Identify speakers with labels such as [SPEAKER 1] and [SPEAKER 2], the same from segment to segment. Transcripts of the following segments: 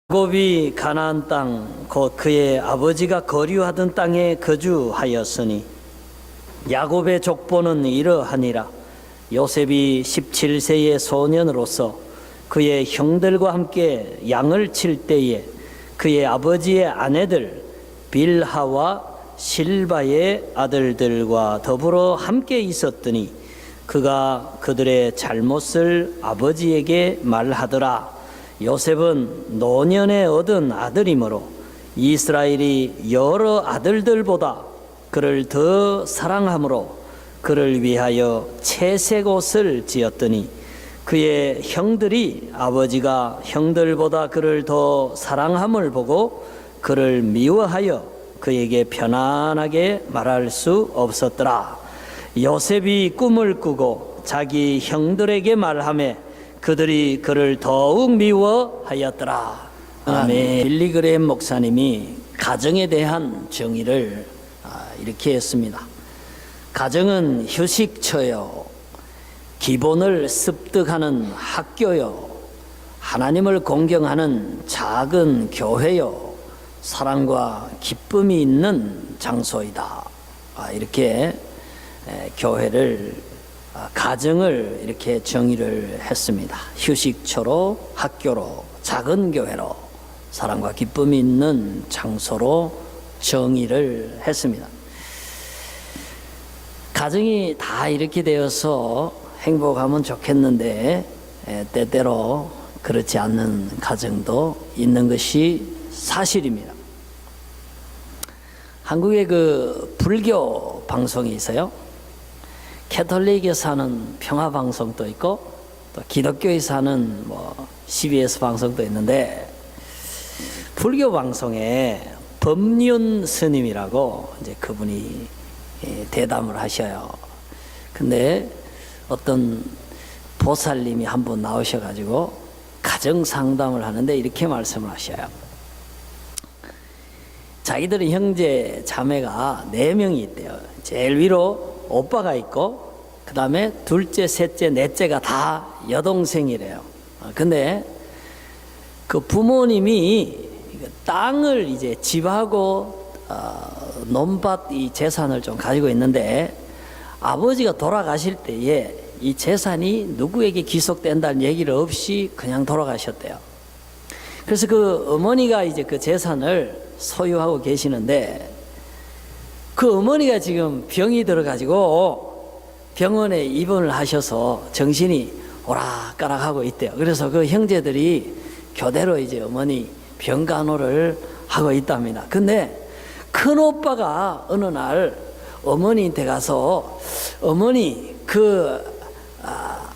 [SPEAKER 1] 야곱이 가나안 땅 곧 그의 아버지가 거류하던 땅에 거주하였으니 야곱의 족보는 이러하니라. 요셉이 17세의 소년으로서 그의 형들과 함께 양을 칠 때에 그의 아버지의 아내들 빌하와 실바의 아들들과 더불어 함께 있었더니 그가 그들의 잘못을 아버지에게 말하더라. 요셉은 노년에 얻은 아들이므로 이스라엘이 여러 아들들보다 그를 더 사랑하므로 그를 위하여 채색 옷을 지었더니 그의 형들이 아버지가 형들보다 그를 더 사랑함을 보고 그를 미워하여 그에게 편안하게 말할 수 없었더라. 요셉이 꿈을 꾸고 자기 형들에게 말하며 그들이 그를 더욱 미워하였더라. 아멘. 빌리 그레임 목사님이 가정에 대한 정의를 이렇게 했습니다. 가정은 휴식처요, 기본을 습득하는 학교요, 하나님을 공경하는 작은 교회요, 사랑과 기쁨이 있는 장소이다. 이렇게 교회를 가정을 이렇게 정의를 했습니다. 휴식처로, 학교로, 작은 교회로, 사랑과 기쁨이 있는 장소로 정의를 했습니다. 가정이 다 이렇게 되어서 행복하면 좋겠는데 때때로 그렇지 않는 가정도 있는 것이 사실입니다. 한국에 그 불교 방송이 있어요. 캐톨릭에서 하는 평화방송도 있고 또 기독교에서 하는 CBS 방송도 있는데, 불교 방송에 법륜 스님이라고 이제 그분이 대담을 하셔요. 근데 어떤 보살님이 한 분 나오셔가지고 가정 상담을 하는데 이렇게 말씀을 하셔요. 자기들은 형제 자매가 4명이 있대요. 제일 위로 오빠가 있고 그 다음에 둘째, 셋째, 넷째가 다 여동생이래요. 근데 그 부모님이 땅을 이제 집하고 논밭 이 재산을 좀 가지고 있는데 아버지가 돌아가실 때에 이 재산이 누구에게 귀속된다는 얘기를 없이 그냥 돌아가셨대요. 그래서 그 어머니가 이제 그 재산을 소유하고 계시는데 그 어머니가 지금 병이 들어가지고 병원에 입원을 하셔서 정신이 오락가락하고 있대요. 그래서 그 형제들이 교대로 이제 어머니 병간호를 하고 있답니다. 근데 큰 오빠가 어느 날 어머니한테 가서 어머니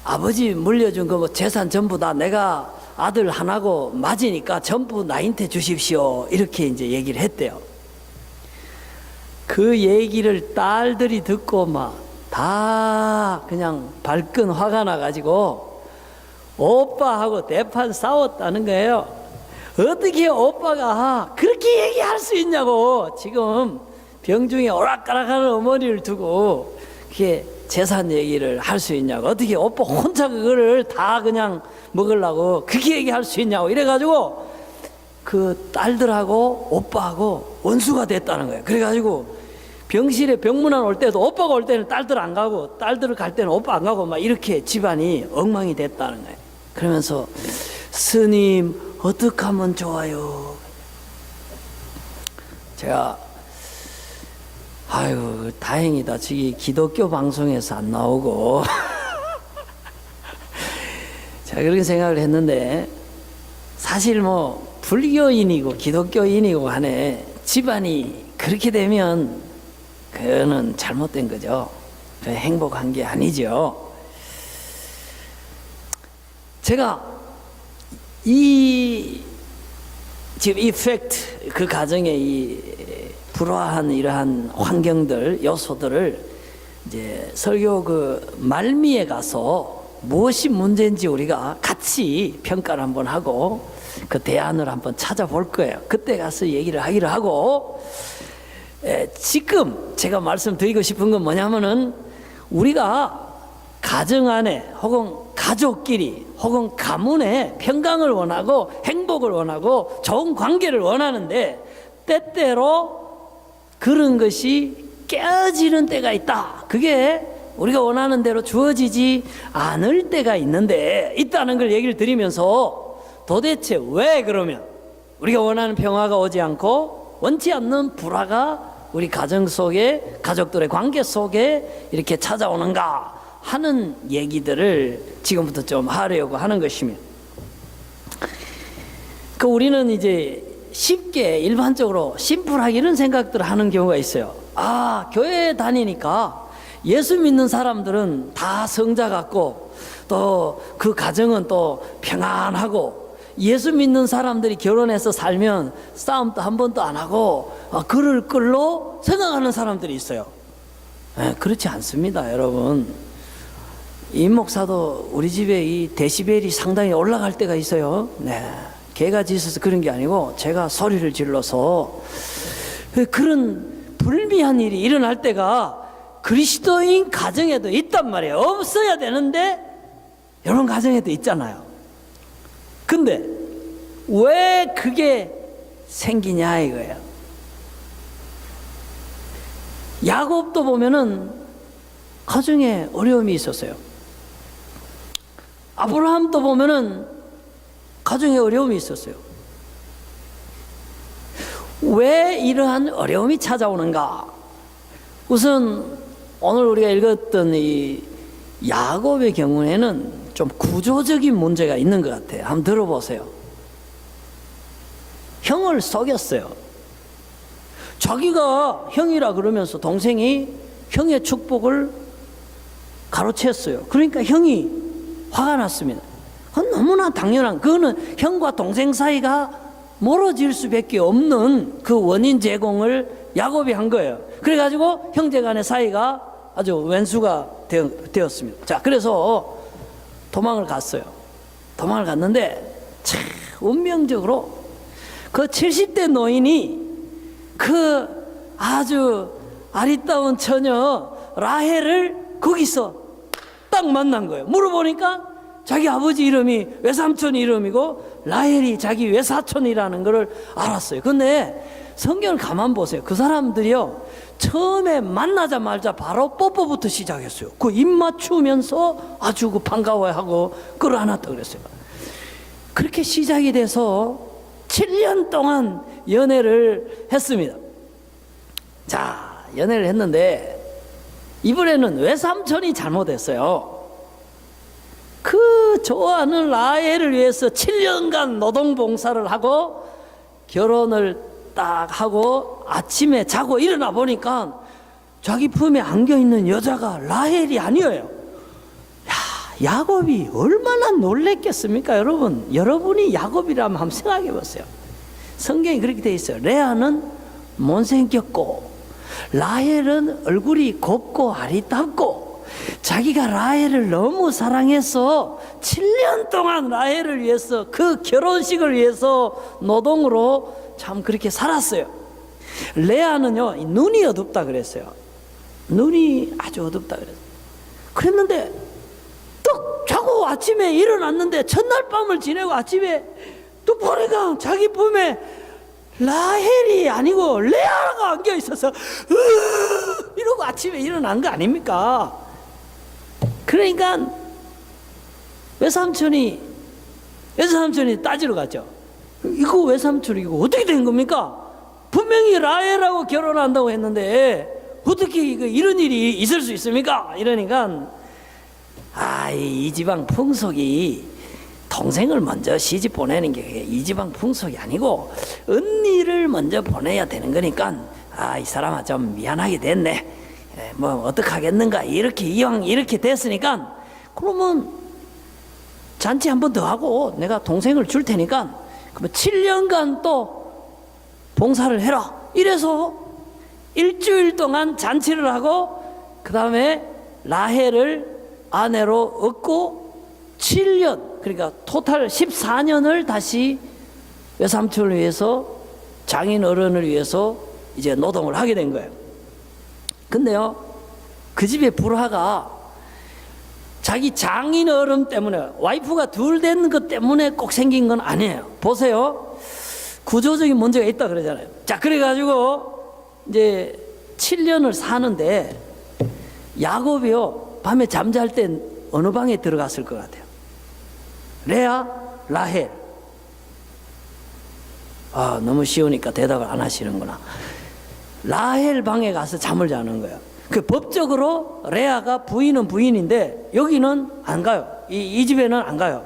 [SPEAKER 1] 아버지 물려준 그 재산 전부 다 내가 아들 하나고 맞으니까 전부 나한테 주십시오. 이렇게 이제 얘기를 했대요. 그 얘기를 딸들이 듣고 막 다 그냥 발끈 화가 나가지고 오빠하고 대판 싸웠다는 거예요. 어떻게 오빠가 그렇게 얘기할 수 있냐고. 지금 병중에 오락가락하는 어머니를 두고 그게 재산 얘기를 할 수 있냐고. 어떻게 오빠 혼자 그거를 다 그냥 먹으려고 그렇게 얘기할 수 있냐고. 이래가지고 그 딸들하고 오빠하고 원수가 됐다는 거예요. 그래가지고 병실에 병문안 올 때도 오빠가 올 때는 딸들 안 가고 딸들 갈 때는 오빠 안 가고 막 이렇게 집안이 엉망이 됐다는 거예요. 그러면서 스님 어떻게 하면 좋아요? 제가 아유 다행이다. 저기 기독교 방송에서 안 나오고 제가 그렇게 생각을 했는데 사실 불교인이고 기독교인이고 간에 집안이 그렇게 되면 그거는 잘못된 거죠. 행복한 게 아니죠. 제가 지금 이 팩트, 그 가정의 이 불화한 이러한 환경들, 요소들을 이제 설교 그 말미에 가서 무엇이 문제인지 우리가 같이 평가를 한번 하고 그 대안을 한번 찾아볼 거예요. 그때 가서 얘기를 하기로 하고, 지금 제가 말씀드리고 싶은 건 뭐냐면은 우리가 가정 안에 혹은 가족끼리 혹은 가문에 평강을 원하고 행복을 원하고 좋은 관계를 원하는데 때때로 그런 것이 깨어지는 때가 있다. 그게 우리가 원하는 대로 주어지지 않을 때가 있다는 걸 얘기를 드리면서 도대체 왜 그러면 우리가 원하는 평화가 오지 않고 원치 않는 불화가 우리 가정 속에 가족들의 관계 속에 이렇게 찾아오는가 하는 얘기들을 지금부터 좀 하려고 하는 것입니다. 우리는 이제 쉽게 일반적으로 심플하게 이런 생각들을 하는 경우가 있어요. 교회 다니니까 예수 믿는 사람들은 다 성자 같고 또 그 가정은 또 평안하고 예수 믿는 사람들이 결혼해서 살면 싸움도 한 번도 안 하고 그럴 걸로 생각하는 사람들이 있어요. 그렇지 않습니다, 여러분. 이 목사도 우리 집에 이 데시벨이 상당히 올라갈 때가 있어요. 개가 짖어서 그런 게 아니고 제가 소리를 질러서 그런 불미한 일이 일어날 때가 그리스도인 가정에도 있단 말이에요. 없어야 되는데 이런 가정에도 있잖아요. 근데 왜 그게 생기냐 이거예요. 야곱도 보면은 가정에 어려움이 있었어요. 아브라함도 보면은 가정에 어려움이 있었어요. 왜 이러한 어려움이 찾아오는가? 우선 오늘 우리가 읽었던 이 야곱의 경우에는 좀 구조적인 문제가 있는 것 같아요. 한번 들어보세요. 형을 속였어요. 자기가 형이라 그러면서 동생이 형의 축복을 가로챘어요. 그러니까 형이 화가 났습니다. 그건 너무나 당연한, 그거는 형과 동생 사이가 멀어질 수밖에 없는 그 원인 제공을 야곱이 한 거예요. 그래가지고 형제간의 사이가 아주 왼수가 되었습니다. 자, 그래서 도망을 갔어요. 도망을 갔는데 참 운명적으로 그 70대 노인이 그 아주 아리따운 처녀 라헬을 거기서 딱 만난 거예요. 물어보니까 자기 아버지 이름이 외삼촌 이름이고 라헬이 자기 외사촌이라는 것을 알았어요. 근데 성경을 가만 보세요. 그 사람들이요, 처음에 만나자마자 바로 뽀뽀부터 시작했어요. 그 입 맞추면서 아주 그 반가워하고 끌어안았다 그랬어요. 그렇게 시작이 돼서 7년 동안 연애를 했습니다. 자, 연애를 했는데 이번에는 외삼촌이 잘못했어요. 그 좋아하는 라헬을 위해서 7년간 노동봉사를 하고 결혼을 딱 하고 아침에 자고 일어나 보니까 자기 품에 안겨있는 여자가 라헬이 아니에요. 야곱이 얼마나 놀랬겠습니까? 여러분이 야곱이라면 한번 생각해 보세요. 성경이 그렇게 되어 있어요. 레아는 못생겼고 라헬은 얼굴이 곱고 아리답고 자기가 라헬을 너무 사랑해서 7년 동안 라헬을 위해서 그 결혼식을 위해서 노동으로 참 그렇게 살았어요. 레아는요, 눈이 어둡다 그랬어요. 눈이 아주 어둡다 그랬어요. 그랬는데 뚝 자고 아침에 일어났는데 첫날 밤을 지내고 아침에 뚝 보니까 자기 품에 라헬이 아니고 레아가 안겨 있어서 이러고 아침에 일어난 거 아닙니까? 그러니까 외삼촌이 따지러 갔죠. 이거 외삼촌이 이거 어떻게 된 겁니까? 분명히 라헬하고 결혼한다고 했는데 어떻게 이런 일이 있을 수 있습니까? 이러니까 이 지방 풍속이 동생을 먼저 시집 보내는 게 이 지방 풍속이 아니고 언니를 먼저 보내야 되는 거니까 이 사람아 좀 미안하게 됐네. 뭐 어떡하겠는가. 이왕 이렇게 됐으니까 그러면 잔치 한 번 더 하고 내가 동생을 줄 테니까 그러면 7년간 또 봉사를 해라. 이래서 일주일 동안 잔치를 하고 그 다음에 라헬을 아내로 얻고 7년, 그러니까 토탈 14년을 다시 외삼촌을 위해서, 장인 어른을 위해서 이제 노동을 하게 된 거예요. 근데요, 그 집의 불화가 자기 장인 어른 때문에, 와이프가 둘 된 것 때문에 꼭 생긴 건 아니에요. 보세요. 구조적인 문제가 있다 그러잖아요. 자, 그래가지고 이제 7년을 사는데 야곱이요, 밤에 잠잘 때 어느 방에 들어갔을 것 같아요? 레아, 라헬. 아, 너무 쉬우니까 대답을 안 하시는구나. 라헬 방에 가서 잠을 자는 거예요. 그 법적으로 레아가 부인은 부인인데 여기는 안 가요. 이 집에는 안 가요.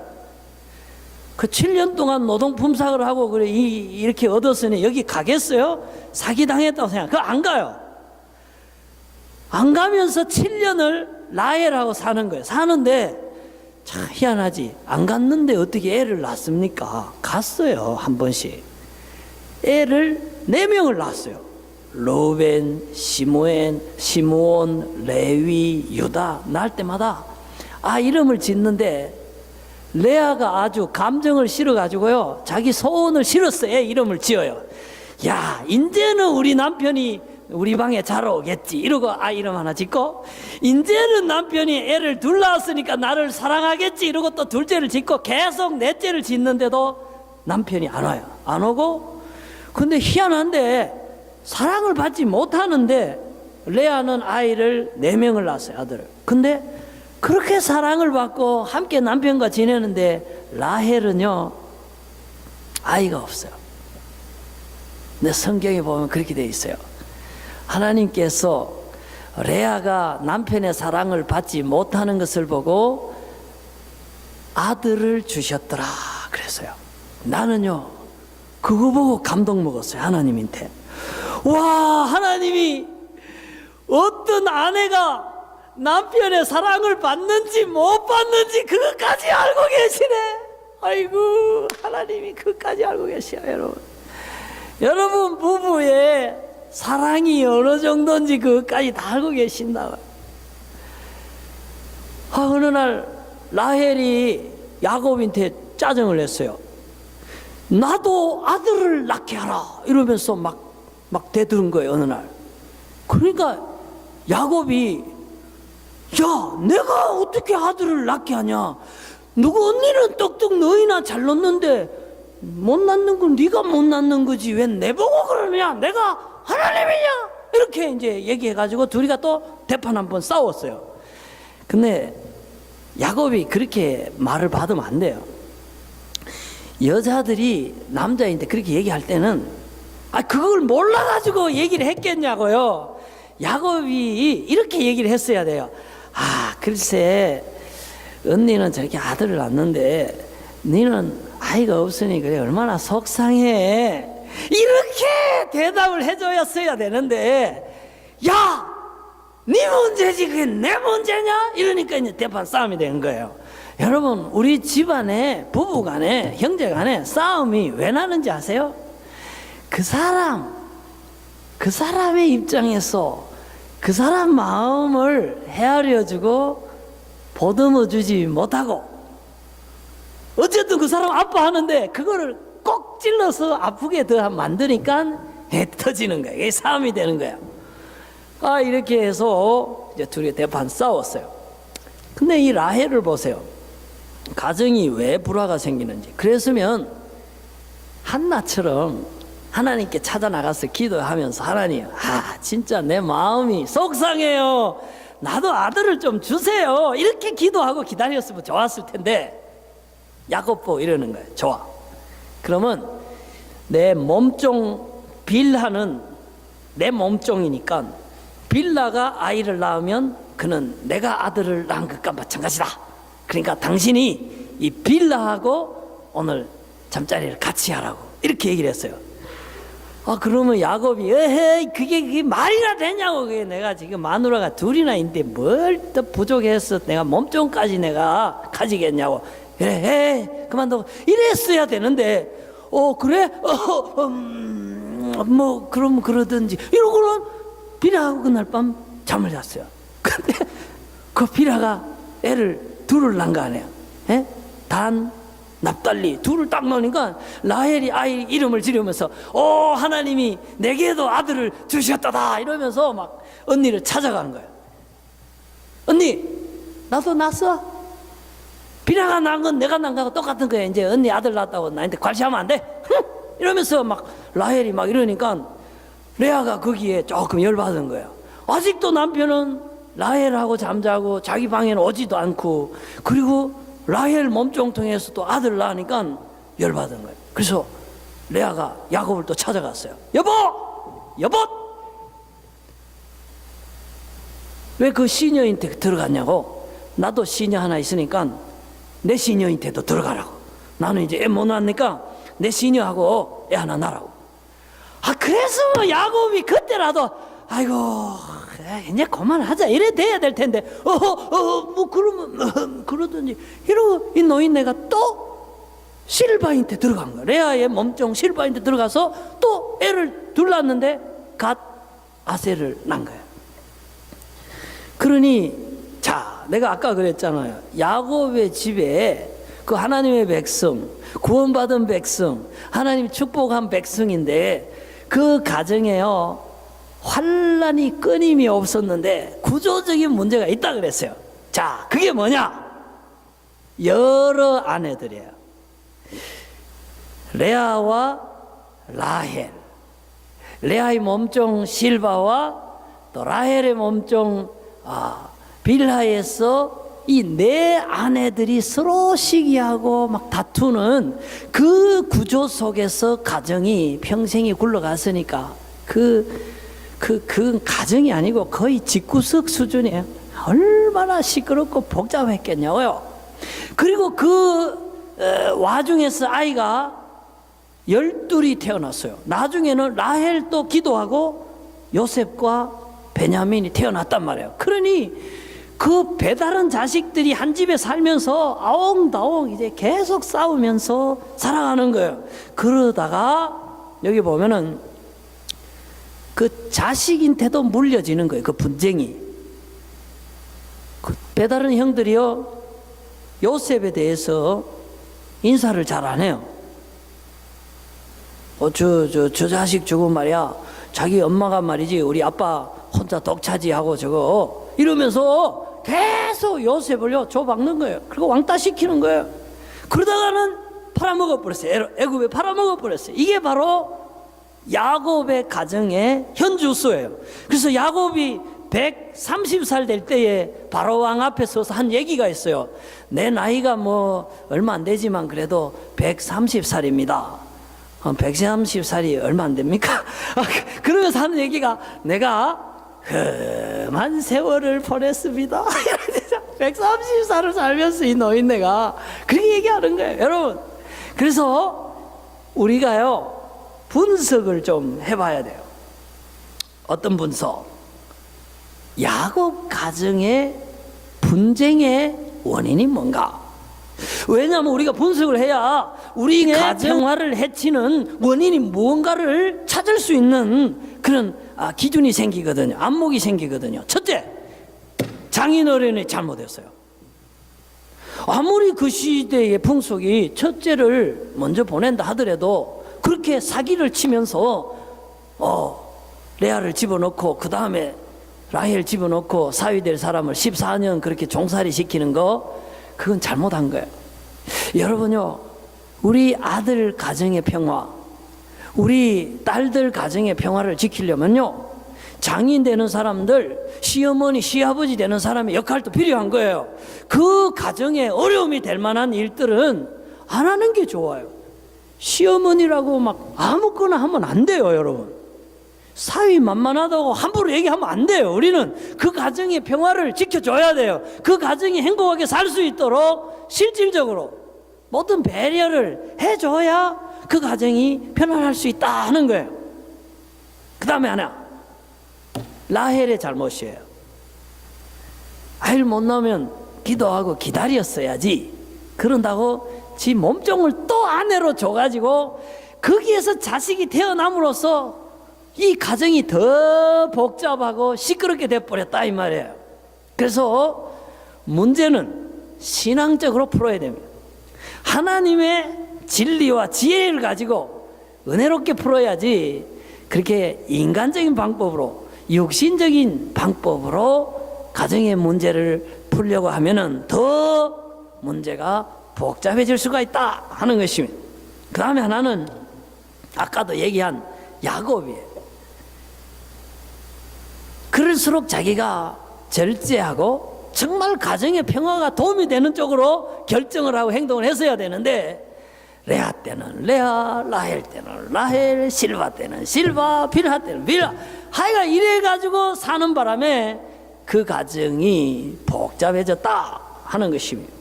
[SPEAKER 1] 그 7년 동안 노동 품삯을 하고 그래 이렇게 얻었으니 여기 가겠어요? 사기 당했다고 생각. 그거 안 가요. 안 가면서 7년을 라헬하고 사는 거예요. 사는데 참 희한하지. 안 갔는데 어떻게 애를 낳습니까? 갔어요. 한 번씩. 애를 4명을 낳았어요. 로벤, 시므온, 레위, 유다. 낳을 때마다 이름을 짓는데 레아가 아주 감정을 실어가지고요, 자기 소원을 실어서 애 이름을 지어요. 야, 이제는 우리 남편이 우리 방에 자러 오겠지 이러고 이름 하나 짓고, 이제는 남편이 애를 둘 낳았으니까 나를 사랑하겠지 이러고 또 둘째를 짓고, 계속 넷째를 짓는데도 남편이 안 와요. 안 오고. 근데 희한한데 사랑을 받지 못하는데 레아는 아이를 4명을 낳았어요. 아들을. 근데 그렇게 사랑을 받고 함께 남편과 지내는데 라헬은요, 아이가 없어요. 근데 성경에 보면 그렇게 돼 있어요. 하나님께서 레아가 남편의 사랑을 받지 못하는 것을 보고 아들을 주셨더라 그랬어요. 나는요, 그거 보고 감동 먹었어요. 하나님한테. 와, 하나님이 어떤 아내가 남편의 사랑을 받는지 못 받는지 그것까지 알고 계시네. 아이고, 하나님이 그것까지 알고 계셔요. 여러분 부부의 사랑이 어느 정도인지 그것까지 다 알고 계신다. 어느 날 라헬이 야곱한테 짜증을 냈어요. 나도 아들을 낳게 하라 이러면서 막 대드는 거예요. 어느 날. 그러니까 야곱이, 야, 내가 어떻게 아들을 낳게 하냐? 누구 언니는 똑똑 너희나 잘 낳는데 못 낳는 건 네가 못 낳는 거지 왜 내보고 그러냐? 내가 하나님이냐? 이렇게 이제 얘기해가지고 둘이가 또 대판 한번 싸웠어요. 근데 야곱이 그렇게 말을 받으면 안 돼요. 여자들이 남자인데 그렇게 얘기할 때는 그걸 몰라가지고 얘기를 했겠냐고요. 야곱이 이렇게 얘기를 했어야 돼요. 글쎄, 언니는 저렇게 아들을 낳는데 너는 아이가 없으니 그래 얼마나 속상해. 이렇게 대답을 해줘야 되는데, 야, 네 문제지 그게 내 문제냐? 이러니까 이제 대판 싸움이 되는 거예요. 여러분, 우리 집안에, 부부간에, 형제간에 싸움이 왜 나는지 아세요? 그 사람의 입장에서 그 사람 마음을 헤아려주고 보듬어주지 못하고, 어쨌든 그 사람 아파하는데 그거를 꼭 찔러서 아프게 더 만드니까 터지는 거예요. 이게 싸움이 되는 거예요. 이렇게 해서 이제 둘이 대판 싸웠어요. 근데 이 라헬을 보세요. 가정이 왜 불화가 생기는지. 그랬으면 한나처럼 하나님께 찾아 나가서 기도하면서, 하나님, 진짜 내 마음이 속상해요. 나도 아들을 좀 주세요. 이렇게 기도하고 기다렸으면 좋았을 텐데, 야곱보 이러는 거예요. 좋아. 그러면 내 몸종 빌하는 내 몸종이니까 빌라가 아이를 낳으면 그는 내가 아들을 낳은 것과 마찬가지다. 그러니까 당신이 이 빌라하고 오늘 잠자리를 같이 하라고 이렇게 얘기를 했어요. 그러면 야곱이 에헤이 그게 말이나 되냐고. 그게 내가 지금 마누라가 둘이나 있는데 뭘 더 부족해서 내가 몸종까지 내가 가지겠냐고. 그래, 그만두고 이랬어야 되는데, 그래? 뭐 그럼 그러든지 이러고는 비라하고 그날 밤 잠을 잤어요. 근데 그 비라가 애를 둘을 낳은 거 아니에요. 단, 납달리 둘을 딱 넣으니까 라헬이 아이 이름을 지르면서 하나님이 내게도 아들을 주셨다다 이러면서 막 언니를 찾아가는 거예요. 언니, 나도 낳았어? 비나가 낳은 건 내가 낳은 거하고 똑같은 거야. 이제 언니 아들 낳았다고 나한테 괄시하면 안 돼? 이러면서 막 라헬이 막 이러니까 레아가 거기에 조금 열받은 거야. 아직도 남편은 라헬하고 잠자고 자기 방에는 오지도 않고, 그리고 라헬 몸종통에서 또 아들 낳으니까 열받은 거예요. 그래서 레아가 야곱을 또 찾아갔어요. 여보! 여보! 왜 그 시녀한테 들어갔냐고. 나도 시녀 하나 있으니까 내 시녀한테도 들어가라고. 나는 이제 애 못 낳으니까 내 시녀하고 애 하나 낳으라고. 그래서 야곱이 그때라도 아이고 이제 그만하자 이래 돼야 될 텐데 뭐 그러면 그러더니 이러고 이 노인네가 또 실바한테 들어간 거야. 레아의 몸종 실바한테 들어가서 또 애를 둘 낳았는데 갓 아셀을 낳은 거야. 그러니 자, 내가 아까 그랬잖아요. 야곱의 집에 그 하나님의 백성, 구원받은 백성, 하나님 축복한 백성인데 그 가정에요 환란이 끊임이 없었는데 구조적인 문제가 있다 그랬어요. 자, 그게 뭐냐? 여러 아내들이에요. 레아와 라헬, 레아의 몸종 실바와 또 라헬의 몸종 빌하에서 이 네 아내들이 서로 시기하고 막 다투는 그 구조 속에서 가정이 평생이 굴러갔으니까 그 가정이 아니고 거의 집구석 수준이에요. 얼마나 시끄럽고 복잡했겠냐고요. 그리고 와중에서 아이가 12이 태어났어요. 나중에는 라헬도 기도하고 요셉과 베냐민이 태어났단 말이에요. 그러니 그 배다른 자식들이 한 집에 살면서 아웅다웅 이제 계속 싸우면서 살아가는 거예요. 그러다가 여기 보면은 그 자식인데도 물려지는 거예요. 그 분쟁이. 그 배다른 형들이요 요셉에 대해서 인사를 잘 안 해요. 저 자식 저거 말이야 자기 엄마가 말이지 우리 아빠 혼자 독차지하고 저거 이러면서 계속 요셉을요 줘박는 거예요. 그리고 왕따 시키는 거예요. 그러다가는 팔아먹어 버렸어요. 애굽에 팔아먹어 버렸어요. 이게 바로 야곱의 가정의 현주소예요. 그래서 야곱이 130살 될 때에 바로 왕 앞에 서서 한 얘기가 있어요. 내 나이가 뭐 얼마 안 되지만 그래도 130살입니다. 130살이 얼마 안 됩니까? 그러면서 하는 얘기가 내가 험한 세월을 보냈습니다. 130살을 살면서 이 노인네가 그렇게 얘기하는 거예요. 여러분, 그래서 우리가요 분석을 좀 해봐야 돼요. 어떤 분석? 야곱 가정의 분쟁의 원인이 뭔가? 왜냐하면 우리가 분석을 해야 우리 가정화를 해치는 원인이 무언가를 찾을 수 있는 그런 기준이 생기거든요. 안목이 생기거든요. 첫째, 장인어른이 잘못했어요. 아무리 그 시대의 풍속이 첫째를 먼저 보낸다 하더라도 그렇게 사기를 치면서 레아를 집어넣고 그 다음에 라헬 집어넣고 사위될 사람을 14년 그렇게 종살이 시키는 거 그건 잘못한 거예요. 여러분요 우리 아들 가정의 평화, 우리 딸들 가정의 평화를 지키려면요 장인 되는 사람들, 시어머니, 시아버지 되는 사람의 역할도 필요한 거예요. 그 가정에 어려움이 될 만한 일들은 안 하는 게 좋아요. 시어머니라고 막 아무거나 하면 안 돼요. 여러분, 사위 만만하다고 함부로 얘기하면 안 돼요. 우리는 그 가정의 평화를 지켜줘야 돼요. 그 가정이 행복하게 살 수 있도록 실질적으로 모든 배려를 해줘야 그 가정이 편안할 수 있다 하는 거예요. 그 다음에 하나, 라헬의 잘못이에요. 아이를 못 낳으면 기도하고 기다렸어야지. 그런다고 지 몸종을 또 아내로 줘가지고 거기에서 자식이 태어남으로써 이 가정이 더 복잡하고 시끄럽게 돼버렸다 이 말이에요. 그래서 문제는 신앙적으로 풀어야 됩니다. 하나님의 진리와 지혜를 가지고 은혜롭게 풀어야지 그렇게 인간적인 방법으로 육신적인 방법으로 가정의 문제를 풀려고 하면은 더 문제가 복잡해질 수가 있다 하는 것입니다. 그 다음에 하나는 아까도 얘기한 야곱이에요. 그럴수록 자기가 절제하고 정말 가정의 평화가 도움이 되는 쪽으로 결정을 하고 행동을 했어야 되는데, 레아 때는 레아, 라헬 때는 라헬, 실바 때는 실바, 빌하 때는 빌하, 하여간 이래가지고 사는 바람에 그 가정이 복잡해졌다 하는 것입니다.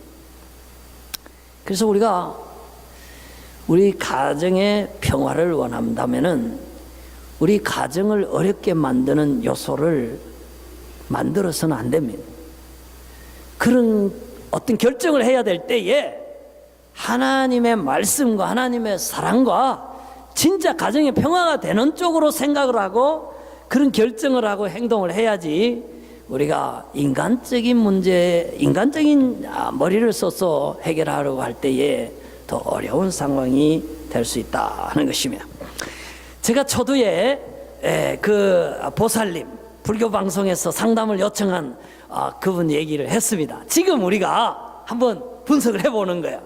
[SPEAKER 1] 그래서 우리가 우리 가정의 평화를 원한다면은 우리 가정을 어렵게 만드는 요소를 만들어서는 안 됩니다. 그런 어떤 결정을 해야 될 때에 하나님의 말씀과 하나님의 사랑과 진짜 가정의 평화가 되는 쪽으로 생각을 하고 그런 결정을 하고 행동을 해야지, 우리가 인간적인 문제, 인간적인 머리를 써서 해결하려고 할 때에 더 어려운 상황이 될 수 있다 하는 것입니다. 제가 초두에 그 보살님 불교 방송에서 상담을 요청한 그분 얘기를 했습니다. 지금 우리가 한번 분석을 해보는 거예요.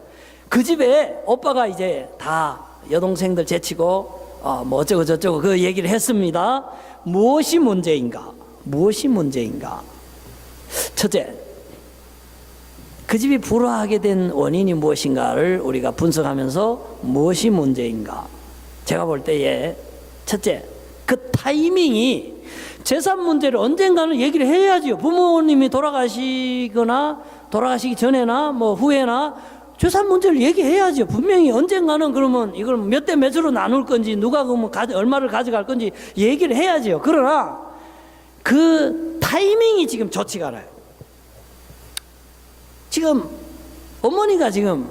[SPEAKER 1] 그 집에 오빠가 이제 다 여동생들 제치고 뭐 어쩌고 저쩌고 그 얘기를 했습니다. 무엇이 문제인가? 무엇이 문제인가? 첫째, 그 집이 불화하게 된 원인이 무엇인가를 우리가 분석하면서 무엇이 문제인가? 제가 볼 때에 첫째, 그 타이밍이, 재산 문제를 언젠가는 얘기를 해야지요. 부모님이 돌아가시거나 돌아가시기 전에나 뭐 후에나 재산 문제를 얘기해야죠. 분명히 언젠가는. 그러면 이걸 몇 대 몇으로 나눌 건지, 누가 그러면 얼마를 가져갈 건지 얘기를 해야죠. 그러나 그 타이밍이 지금 좋지가 않아요. 지금 어머니가 지금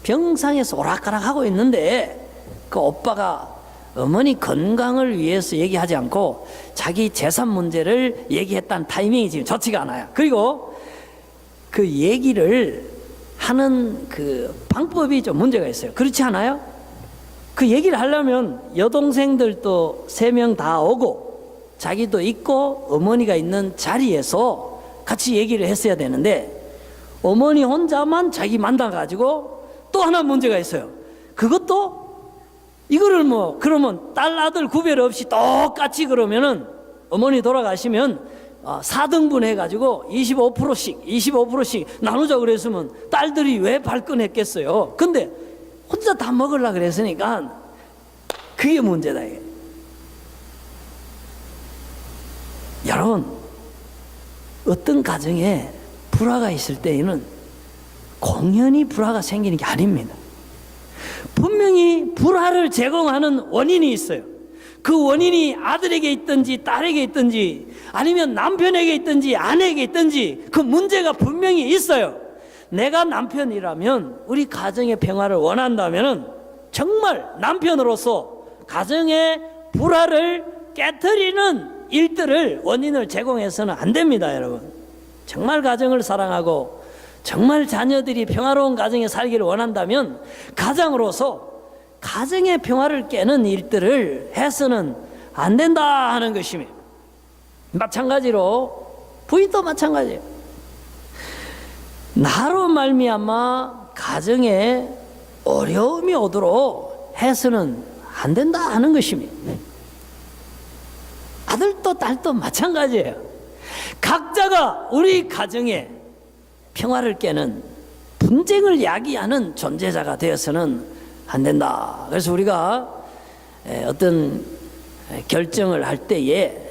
[SPEAKER 1] 병상에서 오락가락 하고 있는데 그 오빠가 어머니 건강을 위해서 얘기하지 않고 자기 재산 문제를 얘기했다는 타이밍이 지금 좋지가 않아요. 그리고 그 얘기를 하는 그 방법이 좀 문제가 있어요. 그렇지 않아요? 그 얘기를 하려면 여동생들도 3명 다 오고 자기도 있고 어머니가 있는 자리에서 같이 얘기를 했어야 되는데, 어머니 혼자만 자기 만나가지고 또 하나 문제가 있어요. 그것도 이거를 뭐 그러면 딸 아들 구별 없이 똑같이 그러면은 어머니 돌아가시면 4등분 해가지고 25%씩 나누자 그랬으면 딸들이 왜 발끈했겠어요. 근데 혼자 다 먹으려고 그랬으니까 그게 문제다. 이게. 여러분, 어떤 가정에 불화가 있을 때에는 공연히 불화가 생기는 게 아닙니다. 분명히 불화를 제공하는 원인이 있어요. 그 원인이 아들에게 있든지 딸에게 있든지 아니면 남편에게 있든지 아내에게 있든지 그 문제가 분명히 있어요. 내가 남편이라면, 우리 가정의 평화를 원한다면 정말 남편으로서 가정의 불화를 깨트리는 일들을, 원인을 제공해서는 안 됩니다. 여러분, 정말 가정을 사랑하고 정말 자녀들이 평화로운 가정에 살기를 원한다면 가장으로서 가정의 평화를 깨는 일들을 해서는 안 된다 하는 것입니다. 마찬가지로 부인도 마찬가지예요. 나로 말미암아 가정에 어려움이 오도록 해서는 안 된다 하는 것입니다. 아들도 딸도 마찬가지예요. 각자가 우리 가정에 평화를 깨는, 분쟁을 야기하는 존재자가 되어서는 안 된다. 그래서 우리가 어떤 결정을 할 때에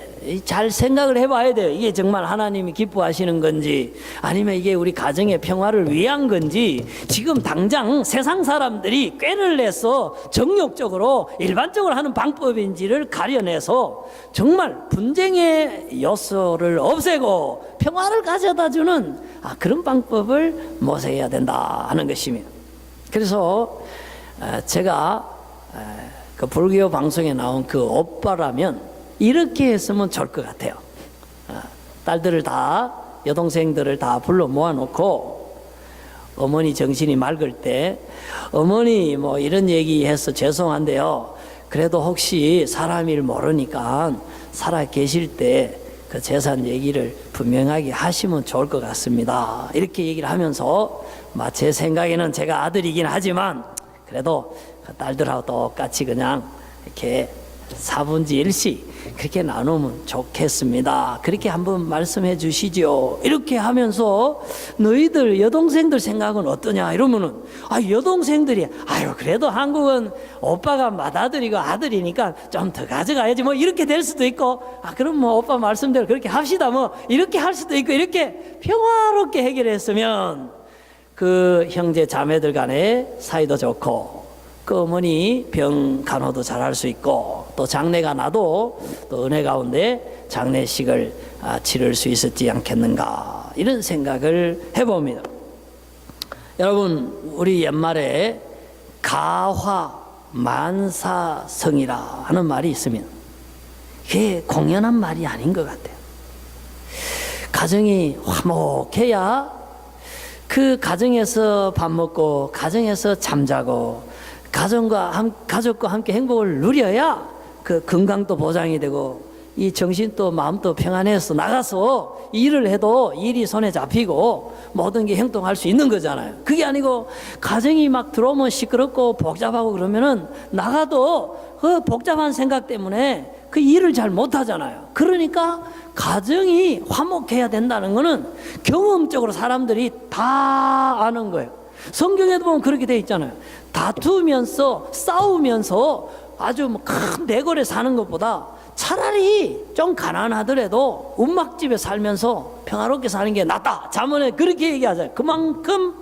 [SPEAKER 1] 잘 생각을 해봐야 돼요. 이게 정말 하나님이 기뻐하시는 건지, 아니면 이게 우리 가정의 평화를 위한 건지, 지금 당장 세상 사람들이 꾀를 내서 정욕적으로 일반적으로 하는 방법인지를 가려내서 정말 분쟁의 요소를 없애고 평화를 가져다주는 그런 방법을 모색해야 된다 하는 것입니다. 그래서 제가 그 불교 방송에 나온 그 오빠라면 이렇게 했으면 좋을 것 같아요. 딸들을 다, 여동생들을 다 불러 모아놓고 어머니 정신이 맑을 때, 어머니 뭐 이런 얘기해서 죄송한데요, 그래도 혹시 사람 일 모르니까 살아 계실 때 그 재산 얘기를 분명하게 하시면 좋을 것 같습니다. 이렇게 얘기를 하면서 제 생각에는 제가 아들이긴 하지만 그래도 그 딸들하고 똑같이 그냥 이렇게 4분의 1씩 그렇게 나누면 좋겠습니다. 그렇게 한번 말씀해 주시죠. 이렇게 하면서 너희들 여동생들 생각은 어떠냐 이러면은 여동생들이 그래도 한국은 오빠가 맏아들이고 아들이니까 좀 더 가져가야지 뭐 이렇게 될 수도 있고 그럼 뭐 오빠 말씀대로 그렇게 합시다 뭐 이렇게 할 수도 있고 이렇게 평화롭게 해결했으면 그 형제 자매들 간에 사이도 좋고 그 어머니 병 간호도 잘할 수 있고 또 장래가 나도 또 은혜 가운데 장례식을 치를 수 있었지 않겠는가 이런 생각을 해봅니다. 여러분 우리 옛말에 가화만사성이라 하는 말이 있습니다. 그게 공연한 말이 아닌 것 같아요. 가정이 화목해야 그 가정에서 밥 먹고 가정에서 잠자고 가족과 함께 행복을 누려야 그 건강도 보장이 되고 이 정신도 마음도 평안해서 나가서 일을 해도 일이 손에 잡히고 모든 게 행동할 수 있는 거잖아요. 그게 아니고 가정이 막 들어오면 시끄럽고 복잡하고 그러면은 나가도 그 복잡한 생각 때문에 그 일을 잘 못하잖아요. 그러니까 가정이 화목해야 된다는 거는 경험적으로 사람들이 다 아는 거예요. 성경에도 보면 그렇게 돼 있잖아요. 다투면서 싸우면서 아주 큰 내골에 사는 것보다 차라리 좀 가난하더라도 움막집에 살면서 평화롭게 사는 게 낫다. 잠언에 그렇게 얘기하잖아요. 그만큼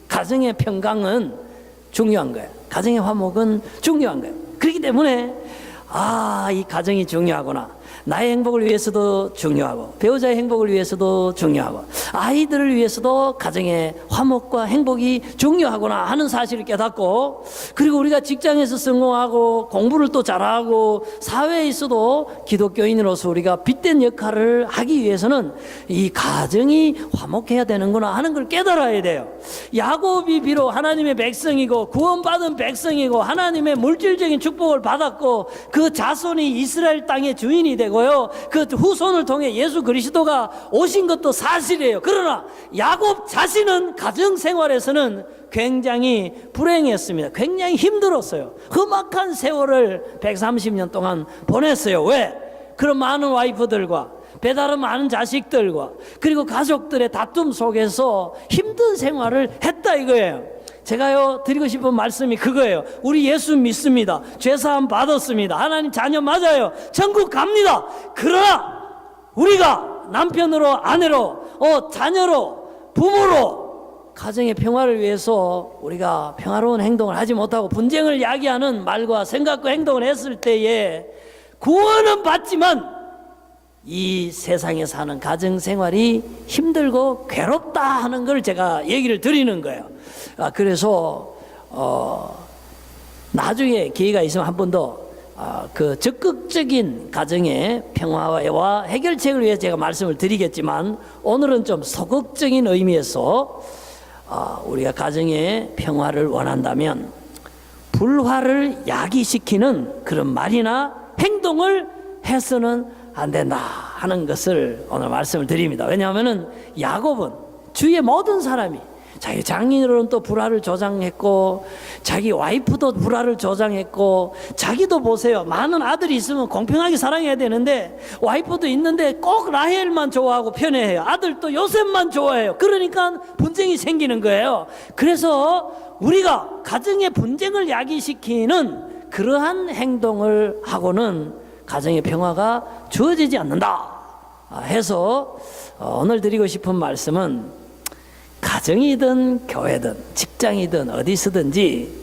[SPEAKER 1] 가정의 평강은 중요한 거예요. 가정의 화목은 중요한 거예요. 그렇기 때문에 이 가정이 중요하구나. 나의 행복을 위해서도 중요하고 배우자의 행복을 위해서도 중요하고 아이들을 위해서도 가정의 화목과 행복이 중요하구나 하는 사실을 깨닫고 그리고 우리가 직장에서 성공하고 공부를 또 잘하고 사회에 있어도 기독교인으로서 우리가 빛된 역할을 하기 위해서는 이 가정이 화목해야 되는구나 하는 걸 깨달아야 돼요. 야곱이 비록 하나님의 백성이고 구원받은 백성이고 하나님의 물질적인 축복을 받았고 그 자손이 이스라엘 땅의 주인이 되고 그 후손을 통해 예수 그리스도가 오신 것도 사실이에요. 그러나 야곱 자신은 가정생활에서는 굉장히 불행했습니다. 굉장히 힘들었어요. 험악한 세월을 130년 동안 보냈어요. 왜? 그런 많은 와이프들과 배다른 많은 자식들과 그리고 가족들의 다툼 속에서 힘든 생활을 했다 이거예요. 제가요 드리고 싶은 말씀이 그거예요. 우리 예수 믿습니다. 죄사함 받았습니다. 하나님 자녀 맞아요. 천국 갑니다. 그러나 우리가 남편으로 아내로 자녀로 부모로 가정의 평화를 위해서 우리가 평화로운 행동을 하지 못하고 분쟁을 야기하는 말과 생각과 행동을 했을 때에 구원은 받지만 이 세상에 사는 가정생활이 힘들고 괴롭다 하는 걸 제가 얘기를 드리는 거예요. 그래서 나중에 기회가 있으면 한 번 더 그 적극적인 가정의 평화와 해결책을 위해 제가 말씀을 드리겠지만 오늘은 좀 소극적인 의미에서 우리가 가정의 평화를 원한다면 불화를 야기시키는 그런 말이나 행동을 해서는 안 된다 하는 것을 오늘 말씀을 드립니다. 왜냐하면 야곱은 주위의 모든 사람이 자기 장인어른 또 불화를 조장했고 자기 와이프도 불화를 조장했고 자기도 보세요. 많은 아들이 있으면 공평하게 사랑해야 되는데 와이프도 있는데 꼭 라헬만 좋아하고 편애해요. 아들도 요셉만 좋아해요. 그러니까 분쟁이 생기는 거예요. 그래서 우리가 가정의 분쟁을 야기시키는 그러한 행동을 하고는 가정의 평화가 주어지지 않는다 해서 오늘 드리고 싶은 말씀은 가정이든 교회든 직장이든 어디서든지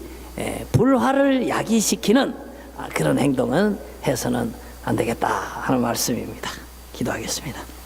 [SPEAKER 1] 불화를 야기시키는 그런 행동은 해서는 안 되겠다 하는 말씀입니다. 기도하겠습니다.